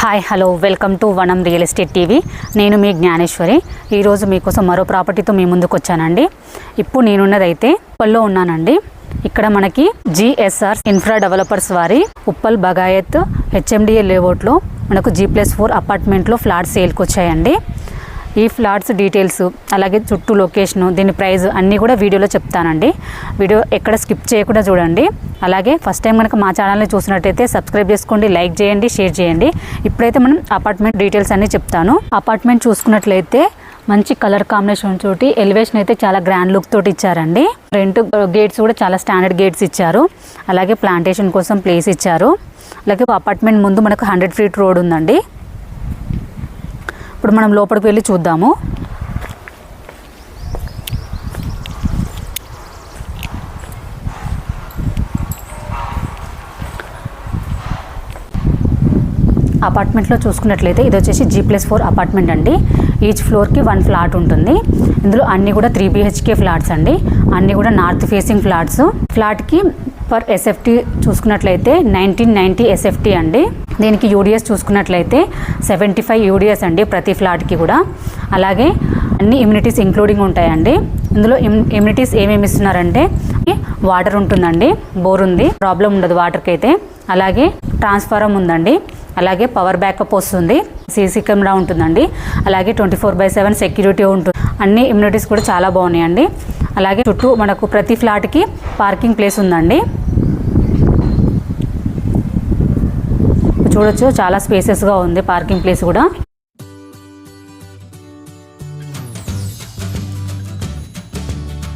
Hi hello welcome to వనం real estate TV. నేను మీ జ్ఞానేశ్వరి. ఈరోజు మీకోసం మరో ప్రాపర్టీతో మీ ముందుకు వచ్చానండి. ఇప్పుడు నేనున్నదైతే ఉప్పల్లో ఉన్నానండి. ఇక్కడ మనకి జిఎస్ఆర్ ఇన్ఫ్రా డెవలపర్స్ వారి ఉప్పల్ బగాయత్ హెచ్ఎండిఏ లేఅవుట్లో మనకు G+4 అపార్ట్మెంట్లో ఫ్లాట్స్ సేల్కి వచ్చాయండి. ఈ ఫ్లాట్స్ డీటెయిల్స్ అలాగే చుట్టూ లొకేషన్ దీని ప్రైస్ అన్నీ కూడా వీడియోలో చెప్తానండి. వీడియో ఎక్కడ స్కిప్ చేయకుండా చూడండి. అలాగే ఫస్ట్ టైం కనుక మా ఛానల్ని చూసినట్టయితే సబ్స్క్రైబ్ చేసుకోండి, లైక్ చేయండి, షేర్ చేయండి. ఇప్పుడైతే మనం అపార్ట్మెంట్ డీటెయిల్స్ అన్నీ చెప్తాను. అపార్ట్మెంట్ చూసుకున్నట్లయితే మంచి కలర్ కాంబినేషన్ తోటి ఎలివేషన్ అయితే చాలా గ్రాండ్ లుక్ తోటి ఇచ్చారండి. రెండు గేట్స్ కూడా చాలా స్టాండర్డ్ గేట్స్ ఇచ్చారు. అలాగే ప్లాంటేషన్ కోసం ప్లేస్ ఇచ్చారు. అలాగే అపార్ట్మెంట్ ముందు మనకు 100 ఫీట్ రోడ్ ఉందండి. ఇప్పుడు మనం లోపలికి వెళ్ళి చూద్దాము. అపార్ట్మెంట్లో చూసుకున్నట్లయితే ఇది వచ్చేసి G+4 అపార్ట్మెంట్ అండి. ఈచ్ ఫ్లోర్కి 1 ఫ్లాట్ ఉంటుంది. ఇందులో అన్నీ కూడా 3 BHK ఫ్లాట్స్ అండి. అన్నీ కూడా నార్త్ ఫేసింగ్ ఫ్లాట్స్. ఫ్లాట్కి పర్ SFT చూసుకున్నట్లయితే 1990 SFT అండి. దీనికి UDS చూసుకున్నట్లయితే 75 UDS అండి ప్రతి ఫ్లాట్కి కూడా. అలాగే అన్ని ఇమ్యూనిటీస్ ఇంక్లూడింగ్ ఉంటాయండి. ఇందులో ఇమ్యూనిటీస్ ఏమేమి ఇస్తున్నారంటే వాటర్ ఉంటుందండి, బోర్ ఉంది, ప్రాబ్లం ఉండదు వాటర్కి అయితే. అలాగే ట్రాన్స్ఫారం ఉందండి. అలాగే పవర్ బ్యాకప్ వస్తుంది, సీసీ కెమెరా ఉంటుందండి. అలాగే 24/7 సెక్యూరిటీ ఉంటుంది. అన్ని ఇమ్యూనిటీస్ కూడా చాలా బాగున్నాయండి. అలాగే చుట్టూ మనకు ప్రతి ఫ్లాట్కి పార్కింగ్ ప్లేస్ ఉందండి. చూడొచ్చు చాలా స్పేసెస్గా ఉంది పార్కింగ్ ప్లేస్ కూడా.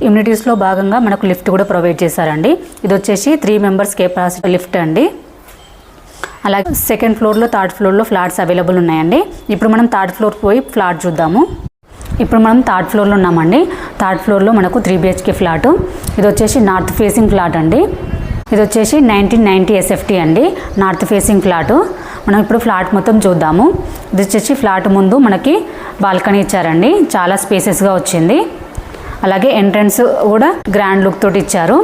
ఇమ్యూనిటీస్లో భాగంగా మనకు లిఫ్ట్ కూడా ప్రొవైడ్ చేశారండి. ఇది వచ్చేసి 3 మెంబర్స్ కెపాసిటీ లిఫ్ట్ అండి. అలాగే సెకండ్ ఫ్లోర్లో, థర్డ్ ఫ్లోర్లో ఫ్లాట్స్ అవైలబుల్ ఉన్నాయండి. ఇప్పుడు మనం థర్డ్ ఫ్లోర్ పోయి ఫ్లాట్ చూద్దాము. ఇప్పుడు మనం థర్డ్ ఫ్లోర్లో ఉన్నామండి. థర్డ్ ఫ్లోర్లో మనకు 3 BHK ఫ్లాట్. ఇది వచ్చేసి నార్త్ ఫేసింగ్ ఫ్లాట్ అండి. ఇది వచ్చేసి 1990 SFT అండి, నార్త్ ఫేసింగ్ ఫ్లాట్. మనం ఇప్పుడు ఫ్లాట్ మొత్తం చూద్దాము. ఇది వచ్చేసి ఫ్లాట్ ముందు మనకి బాల్కనీ ఇచ్చారండి, చాలా స్పేసెస్గా వచ్చింది. అలాగే ఎంట్రన్స్ కూడా గ్రాండ్ లుక్ తోటి ఇచ్చారు.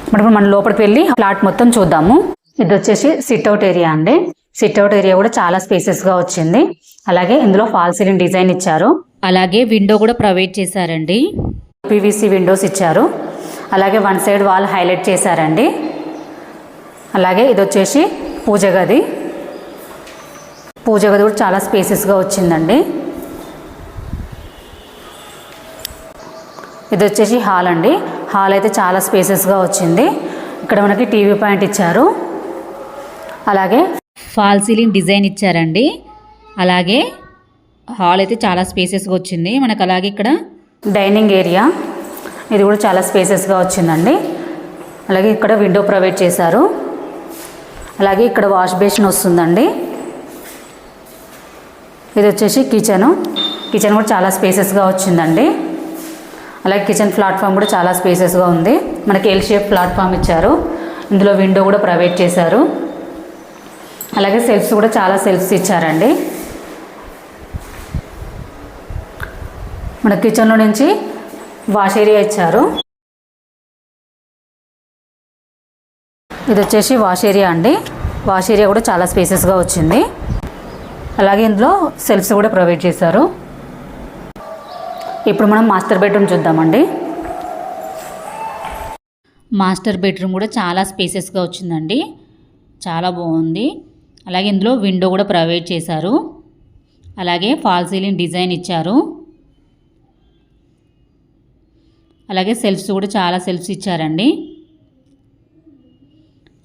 ఇప్పుడు మనం లోపలికి వెళ్ళి ఫ్లాట్ మొత్తం చూద్దాము. ఇది వచ్చేసి సిట్అవుట్ ఏరియా అండి. సిట్అవుట్ ఏరియా కూడా చాలా స్పేసెస్గా వచ్చింది. అలాగే ఇందులో ఫాల్ సీలింగ్ డిజైన్ ఇచ్చారు. అలాగే విండో కూడా ప్రొవైడ్ చేశారండి. PVC విండోస్ ఇచ్చారు. అలాగే 1 సైడ్ వాల్ హైలైట్ చేశారండి. అలాగే ఇది వచ్చేసి పూజ గది. పూజ గది కూడా చాలా స్పేసెస్గా వచ్చిందండి. ఇది వచ్చేసి హాల్ అండి. హాల్ అయితే చాలా స్పేసెస్గా వచ్చింది. ఇక్కడ మనకి టీవీ పాయింట్ ఇచ్చారు. అలాగే ఫాల్ సీలింగ్ డిజైన్ ఇచ్చారండి. అలాగే హాల్ అయితే చాలా స్పేసెస్గా వచ్చింది మనకు. అలాగే ఇక్కడ డైనింగ్ ఏరియా, ఇది కూడా చాలా స్పేసెస్గా వచ్చిందండి. అలాగే ఇక్కడ విండో ప్రొవైడ్ చేశారు. అలాగే ఇక్కడ వాష్ బేసిన్ వస్తుందండి. ఇది వచ్చేసి కిచెన్. కిచెన్ కూడా చాలా స్పేసెస్గా వచ్చిందండి. అలాగే కిచెన్ ప్లాట్ఫామ్ కూడా చాలా స్పేసెస్గా ఉంది. మనకి ఎల్ షేప్ ప్లాట్ఫామ్ ఇచ్చారు. ఇందులో విండో కూడా ప్రొవైడ్ చేశారు. అలాగే సెల్ఫ్స్ కూడా చాలా సెల్ఫ్స్ ఇచ్చారండి. మన కిచెన్లో నుంచి వాష్ ఏరియా ఇచ్చారు. ఇది వచ్చేసి వాష్ ఏరియా అండి. వాష్ ఏరియా కూడా చాలా స్పేసెస్గా వచ్చింది. అలాగే ఇందులో సెల్ఫ్స్ కూడా ప్రొవైడ్ చేశారు. ఇప్పుడు మనం మాస్టర్ బెడ్రూమ్ చూద్దామండి. మాస్టర్ బెడ్రూమ్ కూడా చాలా స్పేసెస్గా వచ్చిందండి, చాలా బాగుంది. అలాగే ఇందులో విండో కూడా ప్రొవైడ్ చేశారు. అలాగే ఫాల్ సీలింగ్ డిజైన్ ఇచ్చారు. అలాగే సెల్ఫ్స్ కూడా చాలా సెల్ఫ్స్ ఇచ్చారండి.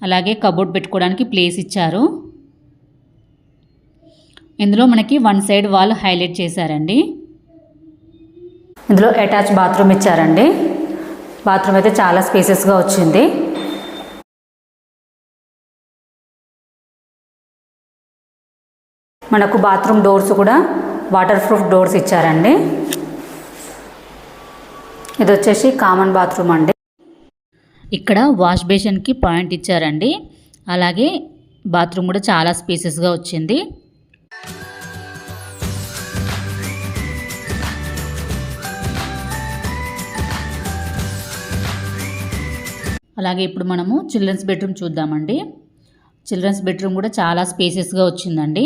అలాగే కబోర్డ్ పెట్టుకోవడానికి ప్లేస్ ఇచ్చారు. ఇందులో మనకి 1 సైడ్ వాల్ హైలైట్ చేశారండి. ఇందులో అటాచ్ బాత్రూమ్ ఇచ్చారండి. బాత్రూమ్ అయితే చాలా స్పేసెస్గా వచ్చింది. మనకు బాత్రూమ్ డోర్స్ కూడా వాటర్ ప్రూఫ్ డోర్స్ ఇచ్చారండి. ఇది వచ్చేసి కామన్ బాత్రూమ్ అండి. ఇక్కడ వాష్ బేసిన్కి పాయింట్ ఇచ్చారండి. అలాగే బాత్రూమ్ కూడా చాలా స్పేసెస్గా వచ్చింది. అలాగే ఇప్పుడు మనము చిల్డ్రన్స్ బెడ్రూమ్ చూద్దామండి. చిల్డ్రన్స్ బెడ్రూమ్ కూడా చాలా స్పేసెస్గా వచ్చిందండి,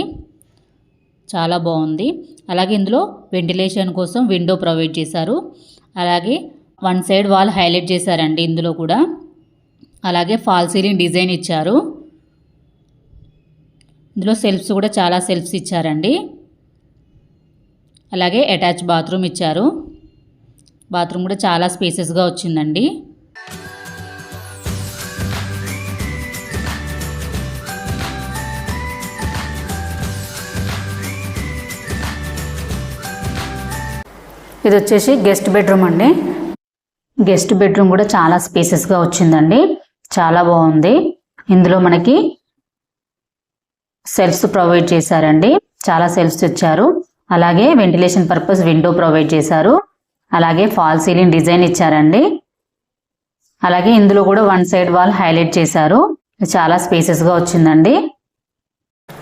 చాలా బాగుంది. అలాగే ఇందులో వెంటిలేషన్ కోసం విండో ప్రొవైడ్ చేశారు. అలాగే వన్ సైడ్ వాల్ హైలైట్ చేశారండి ఇందులో కూడా. అలాగే ఫాల్ సీలింగ్ డిజైన్ ఇచ్చారు. ఇందులో సెల్ఫ్స్ కూడా చాలా సెల్ఫ్స్ ఇచ్చారండి. అలాగే అటాచ్ బాత్రూమ్ ఇచ్చారు. బాత్రూమ్ కూడా చాలా స్పేసెస్గా వచ్చిందండి. ఇది వచ్చేసి గెస్ట్ బెడ్రూమ్ అండి. గెస్ట్ బెడ్రూమ్ కూడా చాలా స్పేసెస్గా వచ్చిందండి, చాలా బాగుంది. ఇందులో మనకి సెల్ఫ్స్ ప్రొవైడ్ చేశారండి, చాలా సెల్ఫ్స్ ఇచ్చారు. అలాగే వెంటిలేషన్ పర్పస్ విండో ప్రొవైడ్ చేశారు. అలాగే ఫాల్ సీలింగ్ డిజైన్ ఇచ్చారండి. అలాగే ఇందులో కూడా వన్ సైడ్ వాల్ హైలైట్ చేశారు. చాలా స్పేసెస్గా వచ్చిందండి.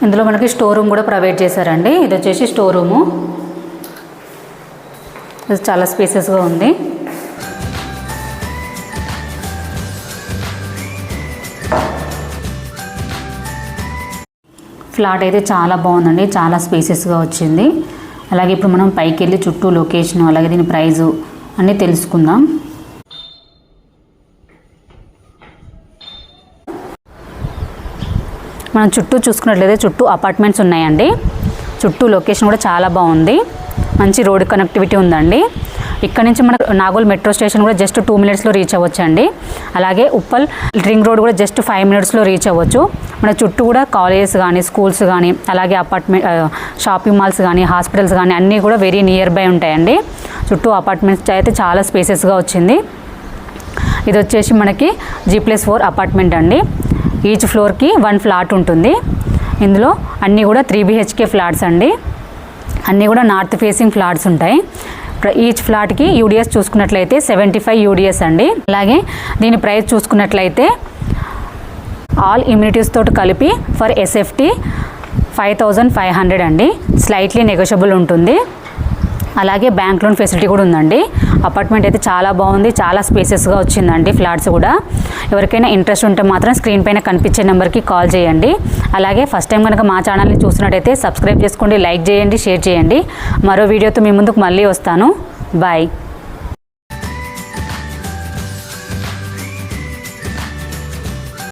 ఇందులో మనకి స్టోర్ రూమ్ కూడా ప్రొవైడ్ చేశారండి. ఇది వచ్చేసి స్టోర్ రూము, ఇది చాలా స్పేసెస్గా ఉంది. ఫ్లాట్ అయితే చాలా బాగుందండి, చాలా స్పేసెస్గా వచ్చింది. అలాగే ఇప్పుడు మనం పైకి వెళ్ళి చుట్టూ లొకేషన్ అలాగే దీని ప్రైజు అన్నీ తెలుసుకుందాం. మనం చుట్టూ చూసుకున్నట్లయితే చుట్టూ అపార్ట్మెంట్స్ ఉన్నాయండి. చుట్టూ లొకేషన్ కూడా చాలా బాగుంది, మంచి రోడ్ కనెక్టివిటీ ఉందండి. ఇక్కడ నుంచి మనకు నాగోల్ మెట్రో స్టేషన్ కూడా జస్ట్ 2 minutesలో రీచ్ అవ్వచ్చు అండి. అలాగే ఉప్పల్ రింగ్ రోడ్ కూడా జస్ట్ 5 minutesలో రీచ్ అవ్వచ్చు. మన చుట్టూ కూడా కాలేజెస్ కానీ స్కూల్స్ కానీ అలాగే అపార్ట్మెంట్ షాపింగ్ మాల్స్ కానీ హాస్పిటల్స్ కానీ అన్నీ కూడా వెరీ నియర్ బై ఉంటాయండి. చుట్టూ అపార్ట్మెంట్స్ అయితే చాలా స్పేసెస్గా వచ్చింది. ఇది వచ్చేసి మనకి G+4 అపార్ట్మెంట్ అండి. ఈచ్ ఫ్లోర్కి 1 ఫ్లాట్ ఉంటుంది. ఇందులో అన్నీ కూడా 3 BHK ఫ్లాట్స్ అండి. అన్నీ కూడా నార్త్ ఫేసింగ్ ఫ్లాట్స్ ఉంటాయి. ఈచ్ ఫ్లాట్కి యూడిఎస్ చూసుకున్నట్లయితే 75 యూడిఎస్ అండి. అలాగే దీని ప్రైస్ చూసుకున్నట్లయితే ఆల్ ఇమ్యూనిటీస్ తోటి కలిపి ఫర్ SFT 5500 అండి. స్లైట్లీ నెగోషియబుల్ ఉంటుంది. అలాగే బ్యాంక్ లోన్ ఫెసిలిటీ కూడా ఉందండి. అపార్ట్మెంట్ అయితే చాలా బాగుంది, చాలా స్పేసెస్గా వచ్చిందండి. ఫ్లాట్స్ కూడా ఎవరికైనా ఇంట్రెస్ట్ ఉంటే మాత్రం స్క్రీన్ పైన కనిపించే నెంబర్కి కాల్ చేయండి. అలాగే ఫస్ట్ టైం కనుక మా ఛానల్ని చూసినట్టయితే సబ్స్క్రైబ్ చేసుకోండి, లైక్ చేయండి, షేర్ చేయండి. మరో వీడియోతో మీ ముందుకు మళ్ళీ వస్తాను. బాయ్.